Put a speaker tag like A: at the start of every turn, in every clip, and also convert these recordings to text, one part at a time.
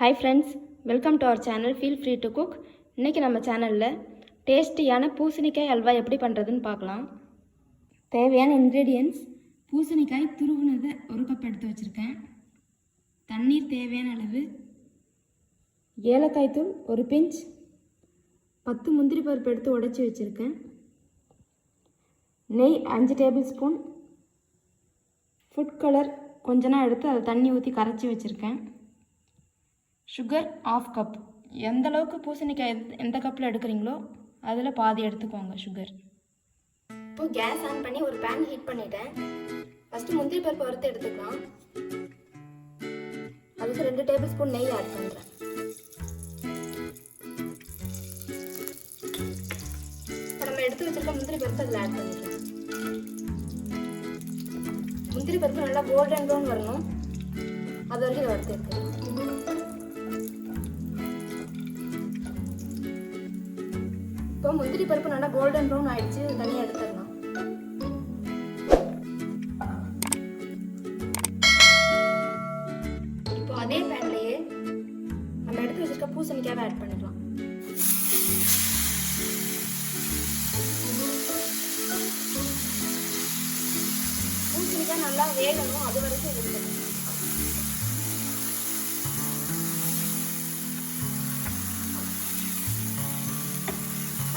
A: Hi friends, welcome to our channel. Feel free to cook. இன்னைக்கு நம்ம சேனல்ல டேஸ்டியான பூசணிக்காய் அல்வா எப்படி பண்றதுன்னு பார்க்கலாம். தேவையான ingredients பூசணிக்காய் துருவுனது 1 கப் எடுத்து வச்சிருக்கேன். தண்ணீர் தேவையான அளவு, ஏலக்காய் தூள் 1 பிஞ்ச், 10 முந்திரி பருப்பு எடுத்து உடைச்சி வச்சிருக்கேன். நெய் 5 டேபிள்ஸ்பூன், ஃபுட் கலர் கொஞ்சமா எடுத்து அதை தண்ணி ஊற்றி கரைச்சி வச்சிருக்கேன். Sugar 1/2 cup. எந்த அளவுக்கு பூசணிக்காய் எந்த கப்பில் எடுக்கிறீங்களோ அதில் பாதி எடுத்துக்கோங்க சுகர். இப்போ கேஸ் ஆன் பண்ணி ஒரு பேன் ஹீட் பண்ணிட்டேன். ஃபஸ்ட்டு முந்திரி பருப்பு வறுத்து எடுத்துக்கலாம். அதுக்கு 2 டேபிள் ஸ்பூன் நெய் ஆட் பண்ணுறேன். இப்போ நம்ம எடுத்து வச்சிருக்க முந்திரி பருப்பு அதில் ஆட் பண்ணிக்கலாம். முந்திரி பருப்பு நல்லா கோல்டன் ப்ரௌன் வரணும், அது வரைக்கும் இதை வறுத்து எடுத்துக்கலாம். இப்போ முந்திரி பருப்பு நல்லா கோல்டன் ப்ரௌன் ஆயிடுச்சு, தனியாக எடுத்துடலாம். இப்போ அதே பேன்லயே நம்ம எடுத்து வச்சிருக்க பூசணிக்காவை ஆட் பண்ணிக்கலாம். பூசணிக்காய் நல்லா வேகணும், அது வரைக்கும் எடுத்துக்கலாம்.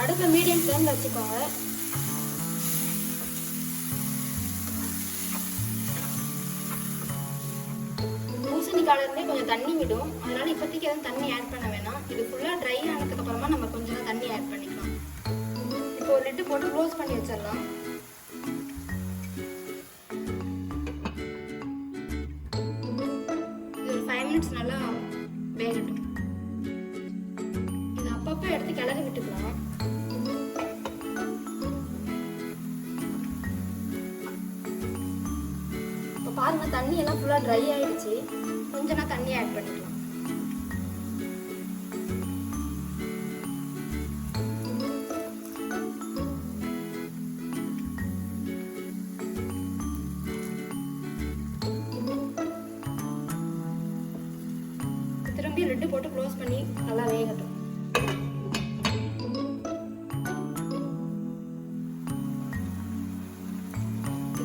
A: அடுப்பு மீடியம் ஃப்ளேம்ல வச்சுக்கோங்க. பூசணிக்காயில இருந்தே கொஞ்சம் தண்ணி விடும், அதனால இப்போதைக்கு எதுவும் தண்ணி ஆட் பண்ண வேணாம். இது ஃபுல்லா ட்ரை ஆனதுக்கு அப்புறமா நம்ம கொஞ்சம் தண்ணி ஆட் பண்ணிக்கலாம். இப்போ ஒரு லிட்டு போட்டு க்ளோஸ் பண்ணி வச்சிடலாம். இது ஒரு 5 மினிட்ஸ் நல்லா வேகட்டும். இது அப்பப்போ எடுத்து கிளறி விட்டுக்கலாம். பாருங்க, தண்ணி எல்லாம் ஃபுல்லா ட்ரை ஆயிடுச்சு. கொஞ்சமா தண்ணி ஆட் பண்ணிக்கலாம். திரும்பி லிட் போட்டு க்ளோஸ் பண்ணி நல்லா வேகட்டும்.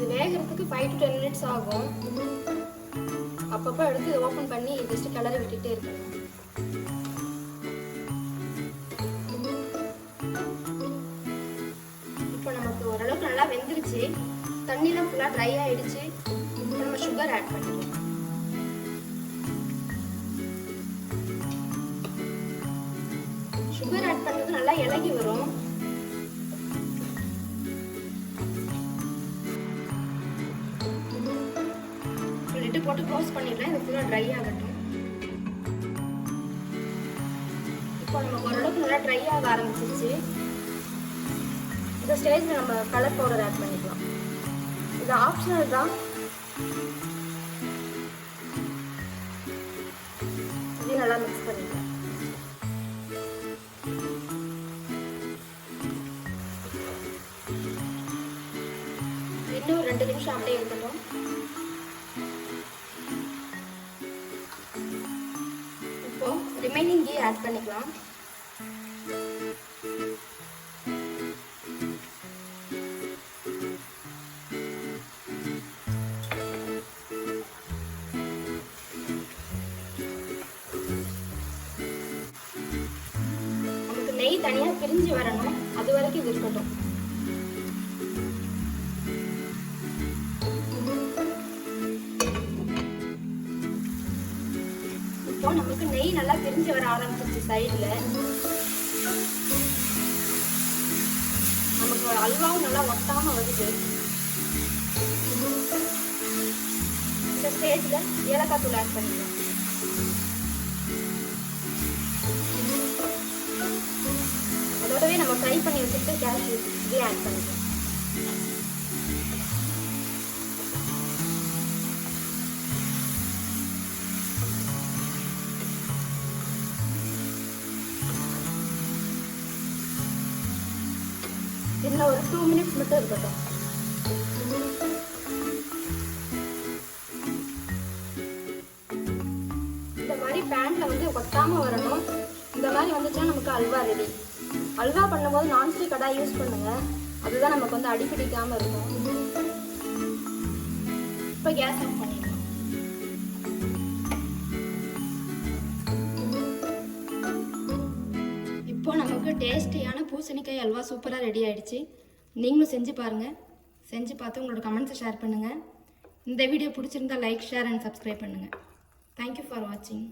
A: வேகிறதுக்கு 5 to 10 மினிட்ஸ் ஆகும். அப்பப்போ எடுத்து ஓப்பன் பண்ணி ஜஸ்ட் கிளறி விட்டுட்டே இருக்கணும். இப்போ நமக்கு ஓரளவுக்கு நல்லா வெந்துருச்சு, தண்ணிலாம் ஃபுல்லாக ட்ரை ஆயிடுச்சு. இப்போ நம்ம சுகர் ஆட் பண்ணிக்கலாம். சுகர் ஆட் பண்ணது நல்லா இலகி வரும். போட்டு க்ளோஸ் பண்ணிடலாம். இது ஃபுல்லாக ட்ரை ஆகட்டும். இப்போ நமக்கு ஓரளவுக்கு நல்லா ட்ரை ஆக ஆரம்பிச்சிருச்சு. இந்த ஸ்டேஜில் நம்ம கலர் பவுடர் ஆட் பண்ணிக்கலாம். இது ஆப்ஷனல் தான். இது நல்லா மிக்ஸ் பண்ணிக்கலாம். இன்னும் 2 நிமிஷம் அப்படியே இருக்கட்டும். ரிமைனிங் கீ ஆட் பண்ணிக்கலாம். நமக்கு நெய் தனியா பிரிஞ்சு வரணும், அது வரைக்கும் இது இருக்கட்டும். நமக்கு நெய் நல்லா பிரிஞ்சு வர ஆரம்பிச்சிருச்சு சைடுல. நமக்கு அல்வாவும் நல்லா ஒட்டாம வருது. இந்த ஸ்டேஜ்ல ஏலக்காய் தூள் ஆட் பண்ணிக்கலாம். அதோடவே நம்ம ஃப்ரை பண்ணி வச்சுட்டு கேஷ்யூஸ் இதையும் ஆட் பண்ணிக்கலாம். இதில் ஒரு 2 மினிட்ஸ் மட்டும் இருக்கட்டும். இந்த மாதிரி பேன்ல வந்து கொட்டாமல் வரணும். இந்த மாதிரி வந்துச்சுன்னா நமக்கு அல்வா ரெடி. அல்வா பண்ணும்போது நான்ஸ்டிக் கடாய் யூஸ் பண்ணுங்கள், அதுதான் நமக்கு வந்து அடி பிடிக்காமல் இருக்கும். இப்போ கேஸ் ஆஃப் பண்ணிடலாம். இப்போ நமக்கு டேஸ்டியான பூசணிக்காய் அல்வா சூப்பராக ரெடி ஆகிடுச்சு. நீங்களும் செஞ்சு பாருங்கள். செஞ்சு பார்த்து உங்களோட கமெண்ட்ஸை ஷேர் பண்ணுங்கள். இந்த வீடியோ பிடிச்சிருந்தா லைக், ஷேர் அண்ட் சப்ஸ்கிரைப் பண்ணுங்கள். தேங்க்யூ ஃபார் வாட்சிங்.